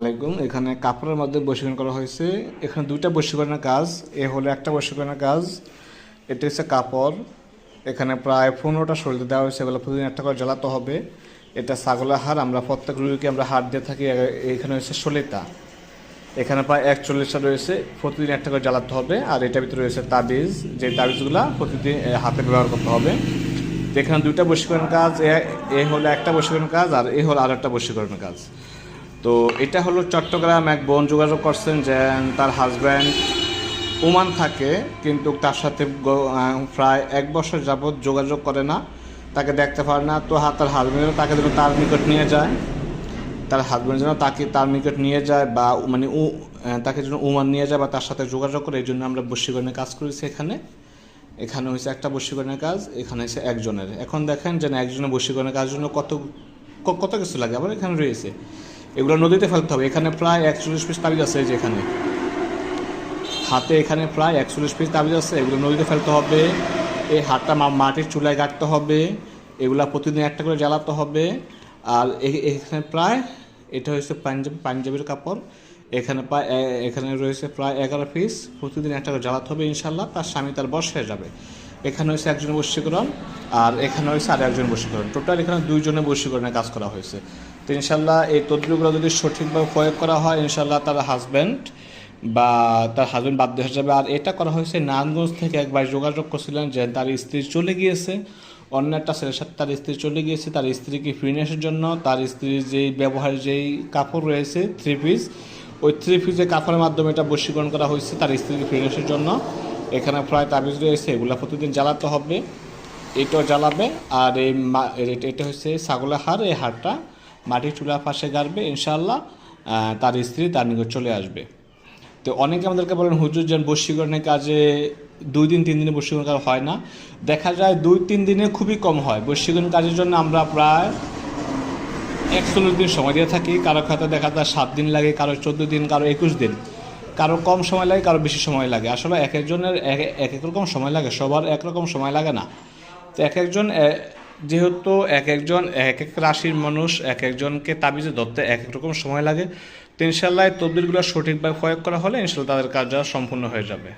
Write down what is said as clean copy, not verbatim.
আলাইকুম। এখানে কাপড়ের মধ্যে বশীকরণ করা হয়েছে। এখানে দুইটা বশীকরণের কাজ। এ হলো একটা বশীকরণের কাজ। এটা হচ্ছে কাপড়। এখানে প্রায় 15টা সলতে দেওয়া হয়েছে। এগুলো প্রতিদিন একটা করে জ্বালাতে হবে। এটা ছাগলের হাড়। আমরা প্রত্যেক রোগীকে আমরা হাড় দিয়ে থাকি। এখানে হচ্ছে সলিতা। এখানে প্রায় 41টা রয়েছে। প্রতিদিন একটা করে জ্বালাতে হবে। আর এটার ভিতরে রয়েছে তাবিজ, যে তাবিজগুলো প্রতিদিন হাতে ব্যবহার করতে হবে। এখানে দুইটা বশীকরণ কাজ। এ হলো একটা বশীকরণ কাজ, আর এ হলো আর একটা বশীকরণ কাজ। তো এটা হলো চট্টগ্রাম এক বোন যোগাযোগ করছেন যে তার হাজব্যান্ড ওমান থাকে, কিন্তু তার সাথে প্রায় 1 বছর যাবৎ যোগাযোগ করে না, তাকে দেখতে পারে না। তো তার হাজব্যান্ড তাকে যেন তার নিকট নিয়ে যায়, তার হাজব্যান্ড যেন তাকে তার নিকট নিয়ে যায়, বা মানে তাকে যেন ওমান নিয়ে যায় বা তার সাথে যোগাযোগ করে। এই জন্য আমরা বশীকরণের কাজ করেছি। এখানে হয়েছে একটা বশীকরণের কাজ, এখানে হয়েছে একজনের। এখন দেখেন যে একজনের বশীকরণের কাজের জন্য কত কত কিছু লাগে। আবার এখানে রয়েছে এগুলো নদীতে ফেলতে হবে। এখানে প্রায় 41 পিস তাবিজ আছে। যে এখানে হাতে এখানে প্রায় 41 পিস তাবিজ আছে। এগুলো নদীতে ফেলতে হবে। এই হাতটা মাটির চুলায় গাড়তে হবে। এগুলা প্রতিদিন একটা করে জ্বালাতে হবে। আর এখানে প্রায় এটা হচ্ছে পাঞ্জাবির কাপড়। এখানে রয়েছে প্রায় 11 পিস। প্রতিদিন একটা করে জ্বালাতে হবে। ইনশাল্লাহ তার স্বামী তার বশ হয়ে যাবে। এখানে হয়েছে একজনের বশীকরণ, আর এখানে হয়েছে আর একজন বশীকরণ। টোটাল এখানে 2 জনের বশীকরণের কাজ করা হয়েছে। তো ইনশাল্লাহ এই তদবিরগুলো যদি সঠিকভাবে প্রয়োগ করা হয়, ইনশাল্লাহ তার হাজব্যান্ড বাধ্য হয়ে যাবে। আর এটা করা হয়েছে নারায়ণগঞ্জ থেকে একবার যোগাযোগ করছিলেন যে তার স্ত্রী চলে গিয়েছে, অন্য একটা ছেলের সাথে তার স্ত্রী চলে গিয়েছে। তার স্ত্রীকে ফিরিয়ে আসার জন্য তার স্ত্রীর যেই ব্যবহারের যেই কাপড় রয়েছে 3 পিস, ওই 3 পিসের কাপড়ের মাধ্যমে এটা বশীকরণ করা হয়েছে তার স্ত্রীকে ফিরিয়ে আসার জন্য। এখানে প্রায় তাবিজ রয়েছে, এগুলো প্রতিদিন জ্বালাতে হবে। এটাও জ্বালাবে। আর এটা হচ্ছে ছাগলের হাড়। এই হাড়টা মাটির চুলার পাশে গাড়বে। ইনশাআল্লাহ তার স্ত্রী তার নিকট চলে আসবে। তো অনেকে আমাদেরকে বলেন হুজুর যেন বশীকরণের কাজে 2 দিন 3 দিনে বশীকরণ কাজ হয় না। দেখা যায় 2-3 দিনে খুবই কম হয়। বশীকরণ কাজের জন্য আমরা প্রায় 41 দিন সময় দিয়ে থাকি। কারো খাতে দেখা যায় 7 দিন লাগে, কারো 14 দিন, কারো 21 দিন, কারো কম সময় লাগে, কারো বেশি সময় লাগে। আসলে এক একজনের এক রকম সময় লাগে, সবার একরকম সময় লাগে না। তো যেহেতু এক এক রাশির মানুষ, এক একজনকে তাবিজে ধরতে এক রকম সময় লাগে। তো ইনশাল্লাহ তদবিরগুলো সঠিকভাবে প্রয়োগ করা হলে ইনশাল্লাহ তাদের কাজ সম্পূর্ণ হয়ে যাবে।